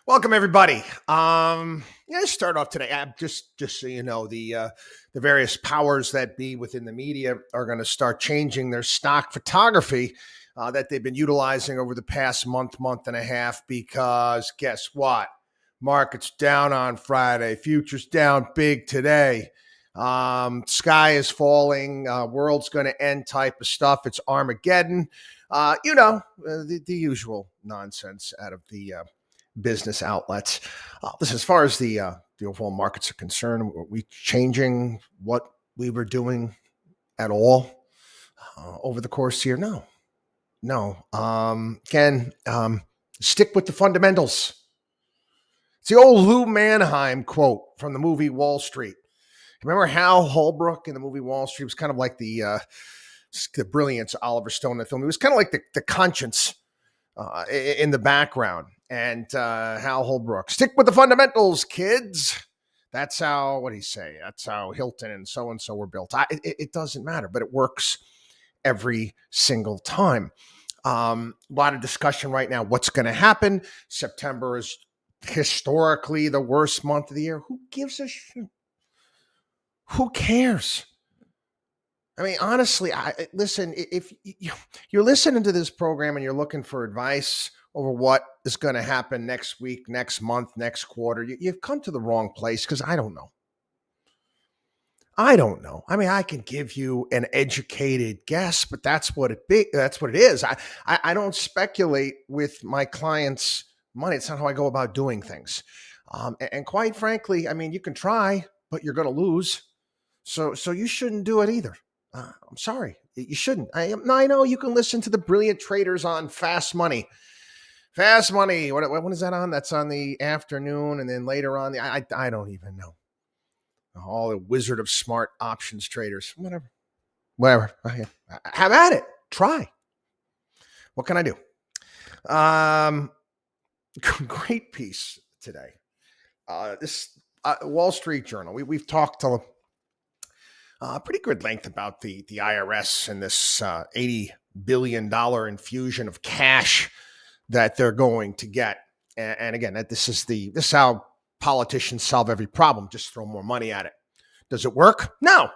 Welcome everybody. Start off today. Just so you know, the various powers that be within the media are going to start changing their stock photography that they've been utilizing over the past month and a half. Because guess what? Market's down on Friday. Futures down big today. Sky is falling. World's going to end type of stuff. It's Armageddon. The usual nonsense out of the business outlets. As far as the overall markets are concerned, were we changing what we were doing at all over the course of the year? No. Again, stick with the fundamentals. It's the old Lou Manheim quote from the movie Wall Street. Remember Hal Holbrook in the movie Wall Street was kind of like the brilliance of Oliver Stone in the film. He was kind of like the conscience in the background. And Hal Holbrook, stick with the fundamentals, kids. That's how, what do you say? That's how Hilton and so were built. It doesn't matter, but it works every single time. A lot of discussion right now. What's going to happen? September is historically the worst month of the year. Who gives a shit? Who cares? I mean, honestly, listen, if you're listening to this program and you're looking for advice over what is going to happen next week, next month, next quarter, you've come to the wrong place because I don't know. I mean, I can give you an educated guess, but that's what it is. I don't speculate with my clients' money. It's not how I go about doing things. And quite frankly, I mean, you can try, but you're going to lose. So you shouldn't do it either. I'm sorry, you shouldn't. I know you can listen to the brilliant traders on Fast Money. Fast Money. When is that on? That's on the afternoon, and then later on I don't even know. All the Wizard of Smart options traders. Whatever. Have at it. Try. What can I do? Great piece today. This Wall Street Journal. We've talked to pretty good length about the IRS and this $80 billion infusion of cash that they're going to get. And again, this is how politicians solve every problem. Just throw more money at it. Does it work? No.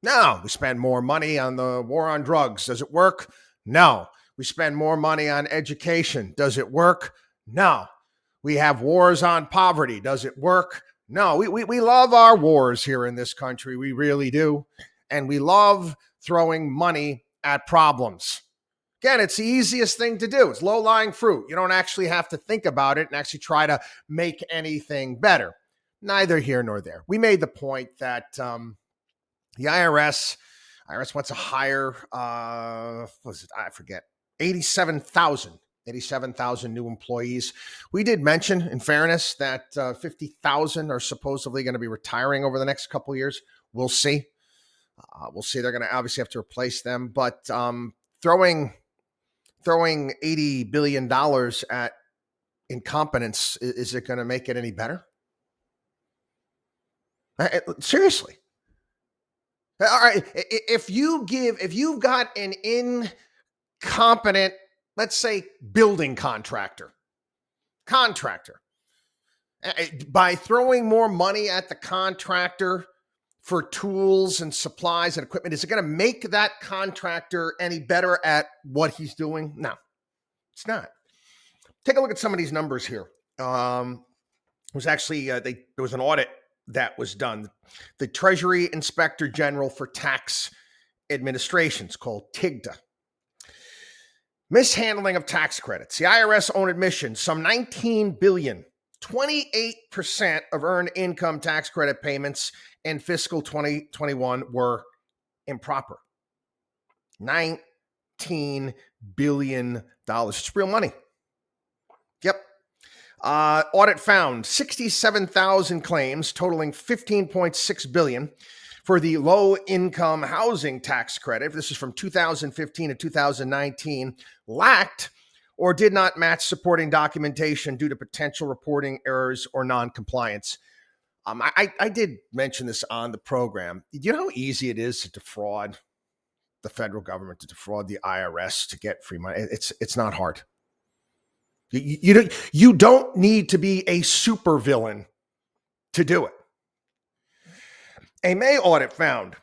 We spend more money on the war on drugs. Does it work? No. We spend more money on education. Does it work? No. We have wars on poverty. Does it work? No. We love our wars here in this country. We really do. And we love throwing money at problems. Again, it's the easiest thing to do. It's low-lying fruit. You don't actually have to think about it and actually try to make anything better. Neither here nor there. We made the point that the IRS wants to hire, I forget, 87,000 new employees. We did mention, in fairness, that 50,000 are supposedly going to be retiring over the next couple of years. We'll see. They're going to obviously have to replace them, but throwing $80 billion at incompetence, is it going to make it any better? Seriously. All right. If you've got an incompetent, let's say, building contractor, by throwing more money at the contractor for tools and supplies and equipment, is it going to make that contractor any better at what he's doing? No, it's not. Take a look at some of these numbers here. It was actually, there was an audit that was done. The Treasury Inspector General for Tax Administrations, called TIGTA. Mishandling of tax credits. The IRS own admission, some $19 billion. 28% of earned income tax credit payments in fiscal 2021 were improper. $19 billion. It's real money. Yep. Audit found 67,000 claims totaling $15.6 billion for the low-income housing tax credit. This is from 2015 to 2019. Lacked or did not match supporting documentation due to potential reporting errors or non-compliance. I did mention this on the program. Do you know how easy it is to defraud the federal government, to defraud the IRS, to get free money? It's not hard. You don't need to be a supervillain to do it. A May audit found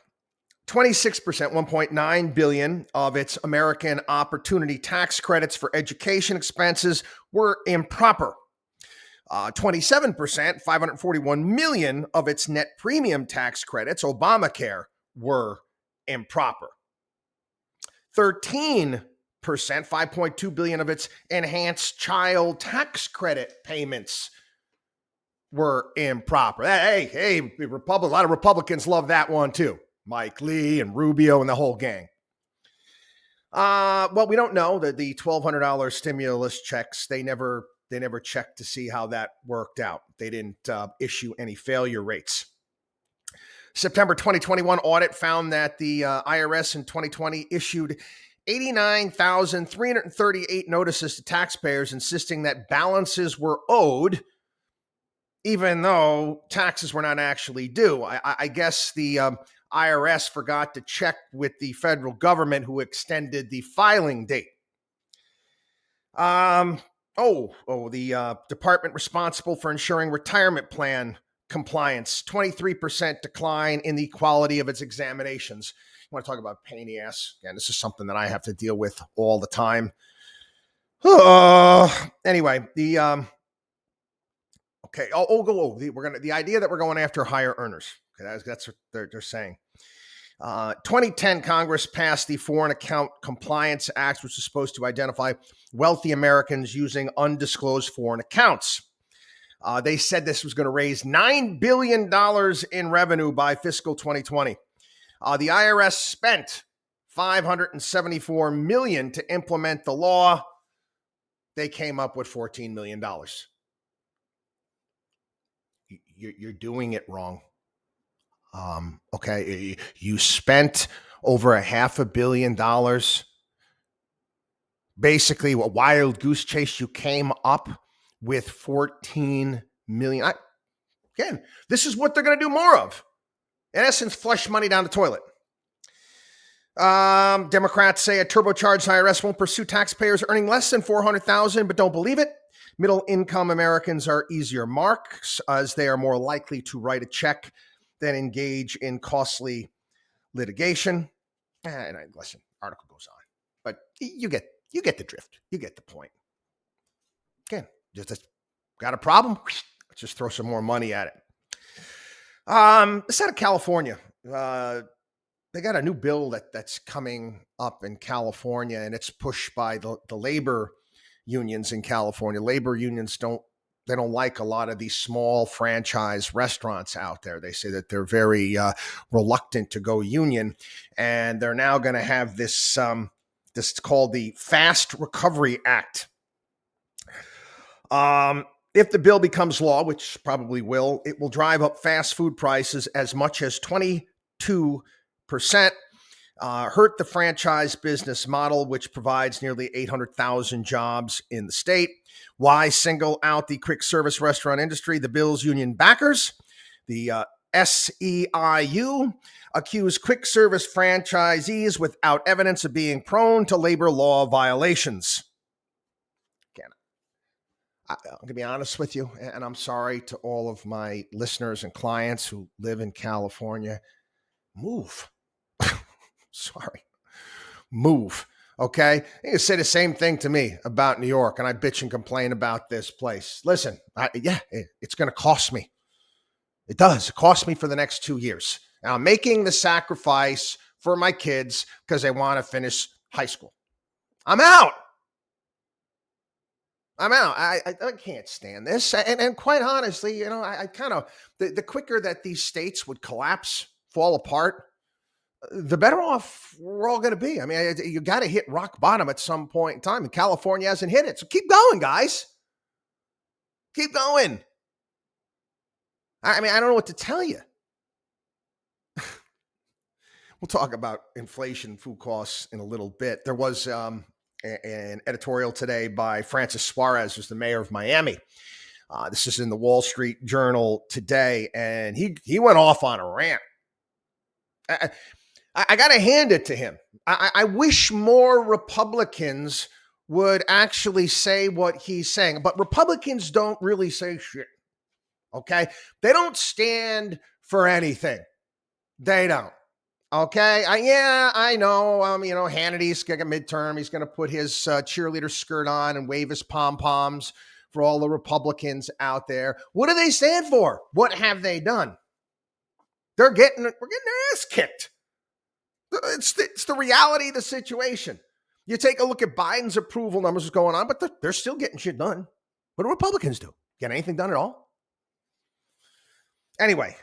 26%, $1.9 billion of its American Opportunity Tax credits for education expenses were improper. 27%, $541 million of its net premium tax credits, Obamacare, were improper. 13%, $5.2 billion of its enhanced child tax credit payments were improper. Hey, a lot of Republicans love that one too. Mike Lee and Rubio and the whole gang. Well, we don't know that the $1,200 stimulus checks, they never checked to see how that worked out. They didn't issue any failure rates. September 2021 audit found that the IRS in 2020 issued 89,338 notices to taxpayers insisting that balances were owed, even though taxes were not actually due. I guess the IRS forgot to check with the federal government, who extended the filing date. The department responsible for ensuring retirement plan compliance, 23% decline in the quality of its examinations. You want to talk about pain in the ass? Again, this is something that I have to deal with all the time. Anyway, the the idea that we're going after higher earners. Okay, that's what they're saying. 2010 Congress passed the Foreign Account Compliance Act, which is supposed to identify wealthy Americans using undisclosed foreign accounts. They said this was going to raise $9 billion in revenue by fiscal 2020. The IRS spent $574 million to implement the law. They came up with $14 million. You're doing it wrong. Okay, you spent over $500 million. Basically, a wild goose chase. You came up with $14 million. Again, this is what they're going to do more of. In essence, flush money down the toilet. Democrats say a turbocharged IRS won't pursue taxpayers earning less than $400,000, but don't believe it. Middle-income Americans are easier marks, as they are more likely to write a check than engage in costly litigation. And listen, article goes on, but you get the drift. You get the point. Again, just got a problem? Let's just throw some more money at it. This out of California. They got a new bill that's coming up in California, and it's pushed by the labor unions in California. Labor unions don't like a lot of these small franchise restaurants out there. They say that they're very reluctant to go union, and they're now going to have this this called the Fast Recovery Act. If the bill becomes law, which probably will, it will drive up fast food prices as much as 22%, hurt the franchise business model, which provides nearly 800,000 jobs in the state. Why single out the quick service restaurant industry? The bill's union backers, the SEIU, accuse quick service franchisees without evidence of being prone to labor law violations. Again, I'm going to be honest with you, and I'm sorry to all of my listeners and clients who live in California. Move. Sorry. Move. Okay. You say the same thing to me about New York, and I bitch and complain about this place. Listen, it's going to cost me. It does. It costs me for the next 2 years. Now, I'm making the sacrifice for my kids because they want to finish high school. I'm out. I can't stand this. And quite honestly, I kind of, the quicker that these states would collapse, fall apart, the better off we're all going to be. I mean, you got to hit rock bottom at some point in time, and California hasn't hit it. So keep going, guys. Keep going. I mean, I don't know what to tell you. We'll talk about inflation, food costs in a little bit. There was an editorial today by Francis Suarez, who's the mayor of Miami. This is in the Wall Street Journal today, and he went off on a rant. I got to hand it to him. I wish more Republicans would actually say what he's saying. But Republicans don't really say shit. Okay? They don't stand for anything. They don't. Okay? I know. Hannity's got a midterm. He's going to put his cheerleader skirt on and wave his pom-poms for all the Republicans out there. What do they stand for? What have they done? We're getting their ass kicked. It's the reality of the situation. You take a look at Biden's approval numbers, what's going on, but they're still getting shit done. What do Republicans do? Get anything done at all? Anyway,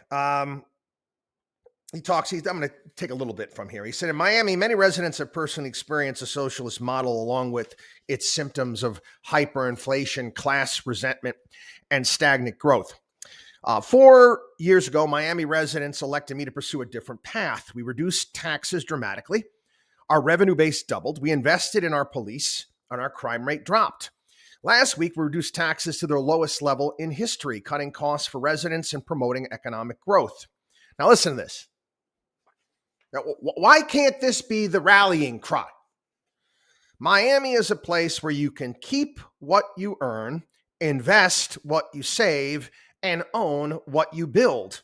he talks. I'm going to take a little bit from here. He said, in Miami, many residents have personally experienced a socialist model along with its symptoms of hyperinflation, class resentment, and stagnant growth. 4 years ago, Miami residents elected me to pursue a different path. We reduced taxes dramatically. Our revenue base doubled. We invested in our police, and our crime rate dropped. Last week, we reduced taxes to their lowest level in history, cutting costs for residents and promoting economic growth. Now, listen to this. Now, why can't this be the rallying cry? Miami is a place where you can keep what you earn, invest what you save, and own what you build.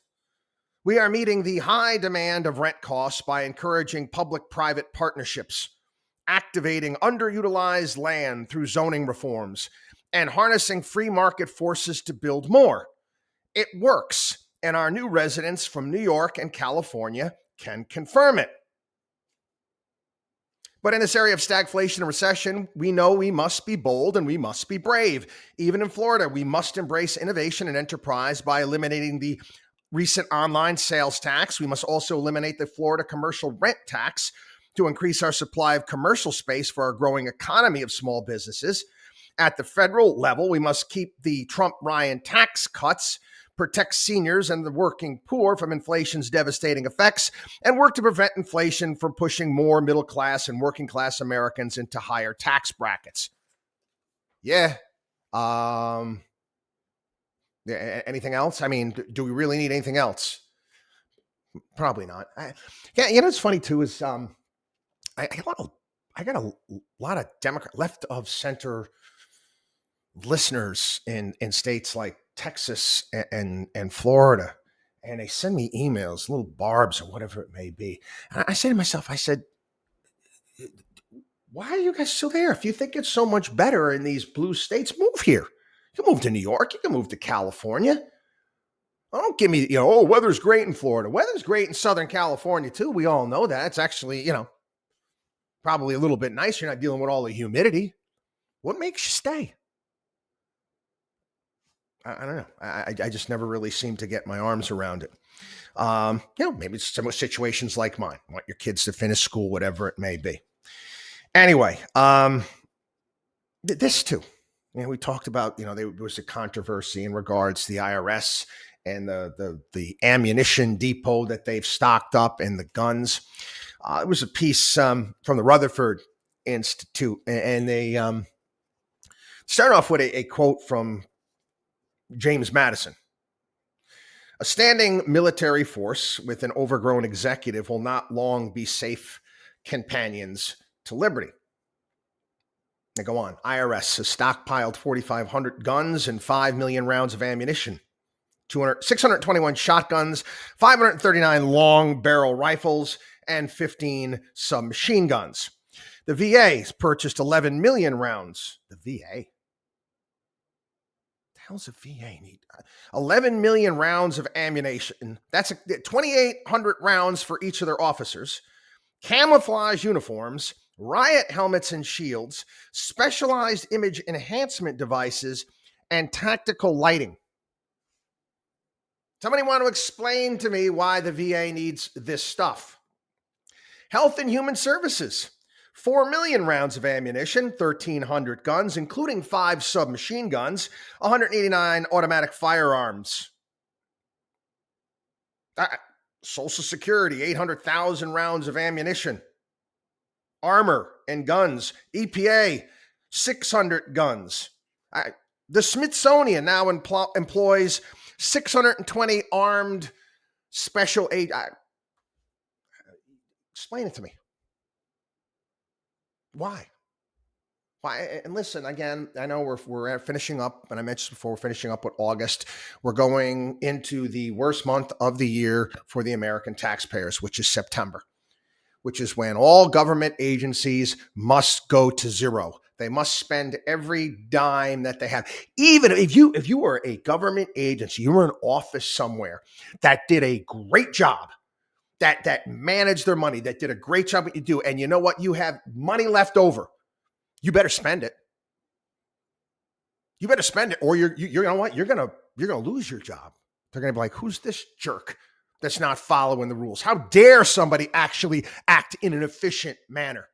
We are meeting the high demand of rent costs by encouraging public-private partnerships, activating underutilized land through zoning reforms, and harnessing free market forces to build more. It works, and our new residents from New York and California can confirm it. But in this area of stagflation and recession, we know we must be bold and we must be brave. Even in Florida, we must embrace innovation and enterprise by eliminating the recent online sales tax. We must also eliminate the Florida commercial rent tax to increase our supply of commercial space for our growing economy of small businesses. At the federal level, we must keep the Trump-Ryan tax cuts, protect seniors and the working poor from inflation's devastating effects, and work to prevent inflation from pushing more middle-class and working-class Americans into higher tax brackets. Yeah. Anything else? I mean, do we really need anything else? Probably not. It's funny too is I got a lot of Democrat left of center listeners in states like Texas and Florida, and they send me emails, little barbs or whatever it may be. And I say to myself, I said, why are you guys still there? If you think it's so much better in these blue states, move here. You can move to New York. You can move to California. Don't give me, weather's great in Florida. Weather's great in Southern California too. We all know that. It's actually, probably a little bit nice. You're not dealing with all the humidity. What makes you stay? I don't know. I just never really seem to get my arms around it. Maybe it's some situations like mine. Want your kids to finish school, whatever it may be. Anyway, this too. We talked about, there was a controversy in regards to the IRS and the ammunition depot that they've stocked up and the guns. It was a piece from the Rutherford Institute, and they start off with a quote from James Madison. A standing military force with an overgrown executive will not long be safe companions to liberty. They go on. IRS has stockpiled 4,500 guns and 5 million rounds of ammunition, 621 shotguns, 539 long barrel rifles, and 15 submachine guns. The VA has purchased 11 million rounds. The VA? How's a VA need 11 million rounds of ammunition? That's 2,800 rounds for each of their officers, camouflage uniforms, riot helmets and shields, specialized image enhancement devices, and tactical lighting. Somebody want to explain to me why the VA needs this stuff? Health and Human Services. 4 million rounds of ammunition, 1,300 guns, including 5 submachine guns, 189 automatic firearms. Social Security, 800,000 rounds of ammunition. Armor and guns. EPA, 600 guns. The Smithsonian now employs 620 armed special aid. Explain it to me. Why? And listen, again, I know we're finishing up, and I mentioned before, we're finishing up with August. We're going into the worst month of the year for the American taxpayers, which is September, which is when all government agencies must go to zero. They must spend every dime that they have. Even if you were a government agency, you were an office somewhere that did a great job, that managed their money, that did a great job what you do, and you know what? You have money left over. You better spend it. You better spend it, or you know what? You're gonna lose your job. They're gonna be like, who's this jerk that's not following the rules? How dare somebody actually act in an efficient manner?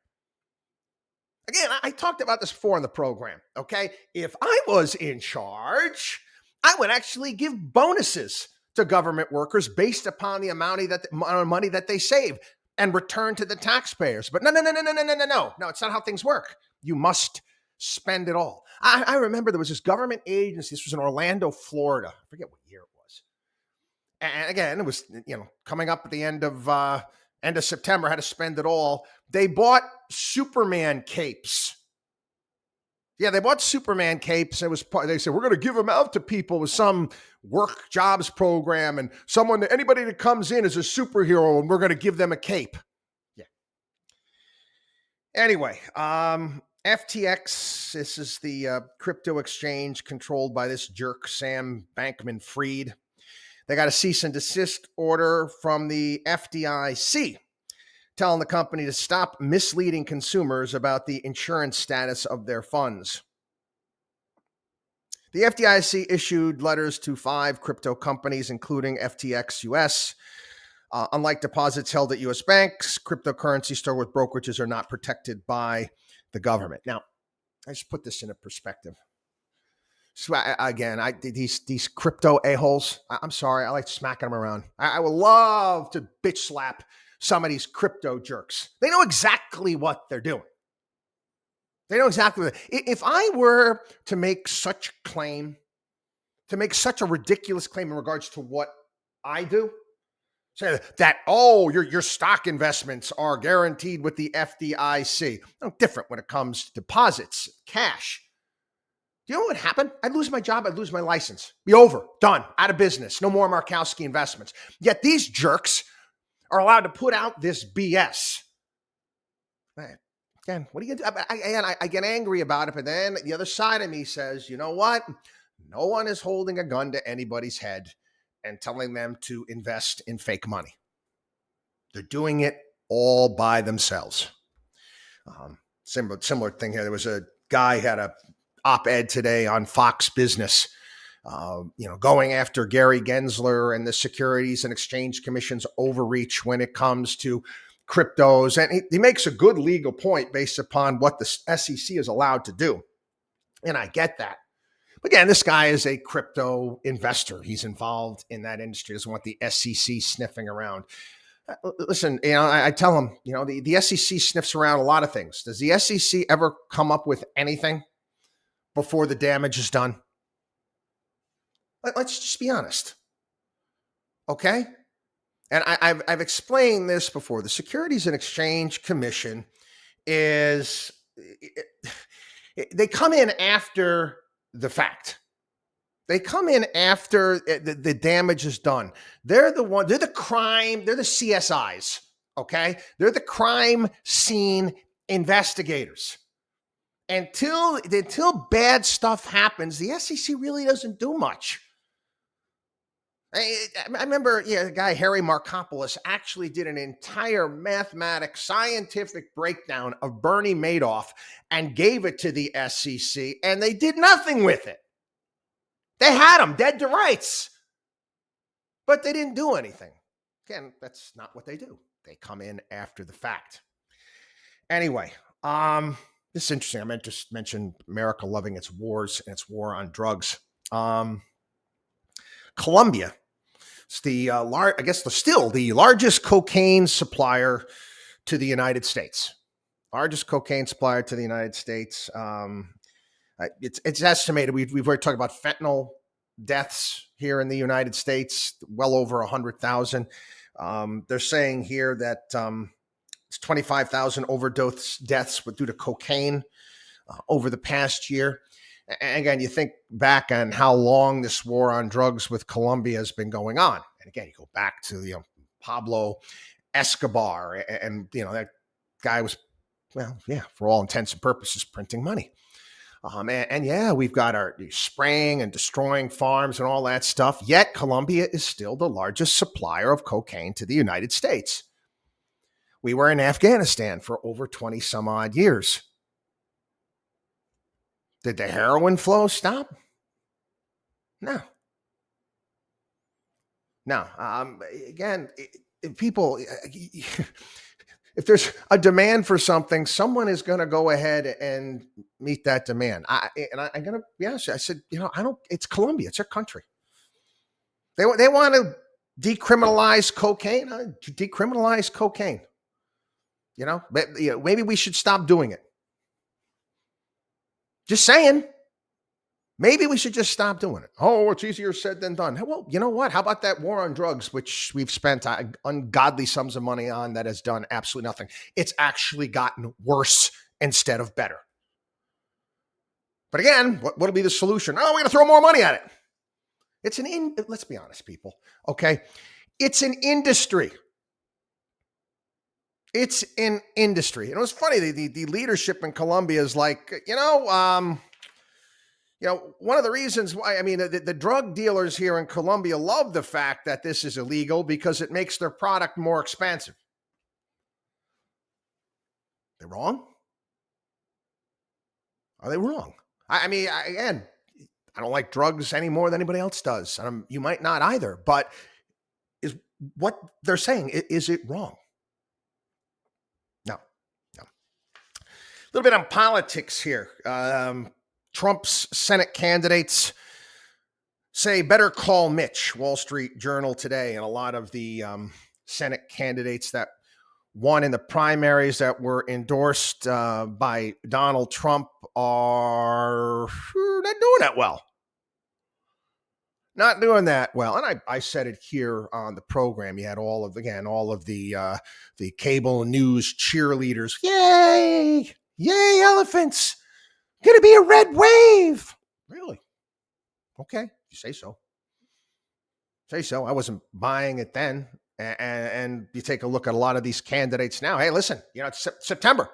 Again, I talked about this before in the program. Okay, if I was in charge, I would actually give bonuses to government workers based upon the amount of money that they save and return to the taxpayers. But no, it's not how things work. You must spend it all. I remember there was this government agency. This was in Orlando, Florida. I forget what year it was. And again, it was coming up at the end of September. Had to spend it all. They bought Superman capes. Yeah, they bought Superman capes. They said, we're going to give them out to people with some work jobs program, and anybody that comes in is a superhero, and we're going to give them a cape. Yeah. Anyway, FTX, this is the crypto exchange controlled by this jerk, Sam Bankman-Fried. They got a cease and desist order from the FDIC telling the company to stop misleading consumers about the insurance status of their funds. The FDIC issued letters to 5 crypto companies, including FTX US. Unlike deposits held at U.S. banks, cryptocurrency stored with brokerages are not protected by the government. Now, I just put this into perspective. So these crypto a-holes, I'm sorry, I like smacking them around. I would love to bitch slap some of these crypto jerks. They know exactly what they're doing. They know exactly what. If I were to make such a ridiculous claim in regards to what I do, say that, your stock investments are guaranteed with the FDIC. No different when it comes to deposits, cash. Do you know what would happen? I'd lose my job. I'd lose my license. Be over. Done. Out of business. No more Markowski investments. Yet these jerks are allowed to put out this BS. Man, again, what do you do? I get angry about it, but then the other side of me says, you know what? No one is holding a gun to anybody's head and telling them to invest in fake money. They're doing it all by themselves. Similar thing here. There was a guy had a op-ed today on Fox Business, going after Gary Gensler and the Securities and Exchange Commission's overreach when it comes to cryptos. And he makes a good legal point based upon what the SEC is allowed to do. And I get that. But again, this guy is a crypto investor. He's involved in that industry. Doesn't want the SEC sniffing around. Listen, I tell him, the SEC sniffs around a lot of things. Does the SEC ever come up with anything before the damage is done? Let's just be honest. Okay? And I've explained this before. The Securities and Exchange Commission they come in after the fact. They come in after the damage is done. They're the CSIs, okay? They're the crime scene investigators. Until bad stuff happens, the SEC really doesn't do much. I remember, the guy Harry Markopoulos actually did an entire scientific breakdown of Bernie Madoff and gave it to the SEC, and they did nothing with it. They had him dead to rights, but they didn't do anything. Again, that's not what they do. They come in after the fact. Anyway, this is interesting. I meant to mention America loving its wars and its war on drugs. Colombia. It's still the largest cocaine supplier to the United States. Largest cocaine supplier to the United States. It's estimated. We've already talked about fentanyl deaths here in the United States, well over 100,000. They're saying here that it's 25,000 overdose deaths due to cocaine. over the past year. And again, you think back on how long this war on drugs with Colombia has been going on. And again, you go back to Pablo Escobar, and that guy was, well, yeah, for all intents and purposes, printing money. And yeah, we've got our spraying and destroying farms and all that stuff. Yet Colombia is still the largest supplier of cocaine to the United States. We were in Afghanistan for over 20 some odd years. Did the heroin flow stop? No. Again, people, if there's a demand for something, someone is going to go ahead and meet that demand. I'm going to be honest. I said, it's Colombia. It's their country. They want to decriminalize cocaine. Decriminalize cocaine. Maybe we should stop doing it. Just saying. Maybe we should just stop doing it. Oh, it's easier said than done. Well, you know what? How about that war on drugs, which we've spent ungodly sums of money on, that has done absolutely nothing? It's actually gotten worse instead of better. But again, what'll be the solution? Oh, we're going to throw more money at it. Let's be honest, people. Okay. It's an industry. It's an industry. And it was funny. The leadership in Colombia is like, one of the reasons why, the drug dealers here in Colombia love the fact that this is illegal because it makes their product more expensive. They're wrong? Are they wrong? I don't like drugs any more than anybody else does. You might not either, but is what they're saying, is it wrong? No. A little bit on politics here. Trump's Senate candidates say better call Mitch. Wall Street Journal today, and a lot of the Senate candidates that won in the primaries that were endorsed by Donald Trump are not doing that well. Not doing that well. And I said it here on the program. You had all of the cable news cheerleaders. Yay! Yay, elephants! Going to be a red wave. Really? Okay. You say so. I wasn't buying it then. And you take a look at a lot of these candidates now. Hey, listen, it's September.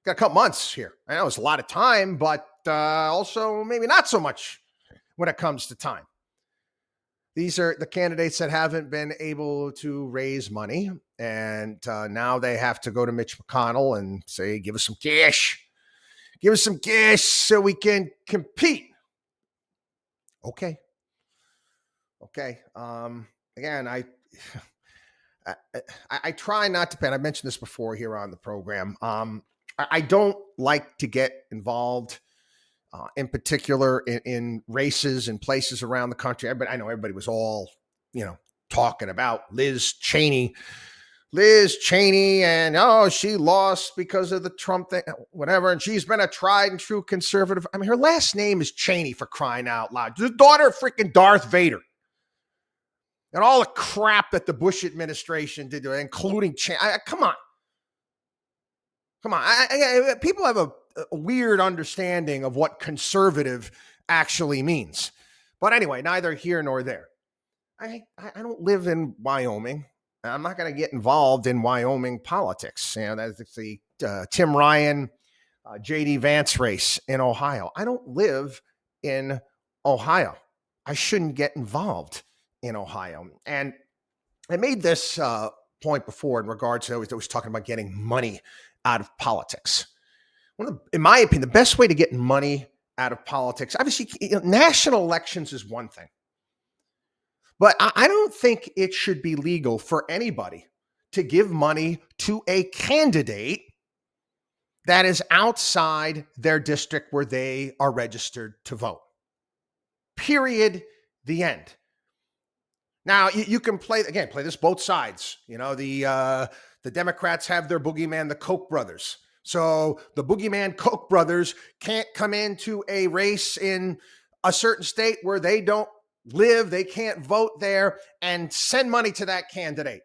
Got a couple months here. I know it's a lot of time, but also maybe not so much when it comes to time. These are the candidates that haven't been able to raise money. And now they have to go to Mitch McConnell and say, give us some cash. Give us some cash so we can compete. Okay. Again, I try not to pay. I mentioned this before here on the program. I don't like to get involved, in particular in races and places around the country. I know everybody was all, talking about Liz Cheney, and she lost because of the Trump thing, whatever. And she's been a tried and true conservative. Her last name is Cheney, for crying out loud. The daughter of freaking Darth Vader. And all the crap that the Bush administration did, including Cheney. Come on. People have a weird understanding of what conservative actually means. But anyway, neither here nor there. I don't live in Wyoming. I'm not going to get involved in Wyoming politics. That's the Tim Ryan, J.D. Vance race in Ohio. I don't live in Ohio. I shouldn't get involved in Ohio. And I made this point before in regards to, I was talking about getting money out of politics. In my opinion, the best way to get money out of politics, obviously, national elections is one thing. But I don't think it should be legal for anybody to give money to a candidate that is outside their district where they are registered to vote. Period. The end. Now, you can play this both sides. The Democrats have their boogeyman, the Koch brothers. So the boogeyman Koch brothers can't come into a race in a certain state where they don't live, they can't vote there, and send money to that candidate.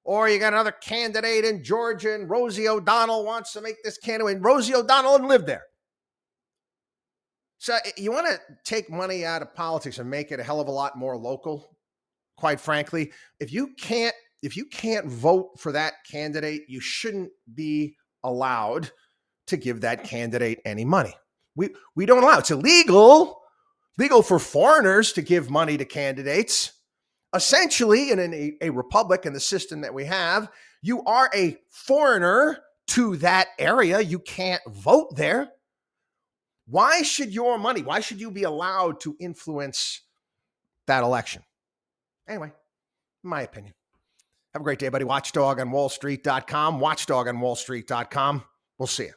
Or you got another candidate in Georgia, and Rosie O'Donnell wants to make this candidate, and Rosie O'Donnell didn't live there. So you want to take money out of politics and make it a hell of a lot more local. Quite frankly, if you can't vote for that candidate, you shouldn't be allowed to give that candidate any money. We don't allow. It's illegal for foreigners to give money to candidates. Essentially, in a republic and the system that we have, you are a foreigner to that area. You can't vote there. Why should you be allowed to influence that election? Anyway, my opinion. Have a great day, buddy. Watchdog on WallStreet.com. Watchdog on WallStreet.com. We'll see you.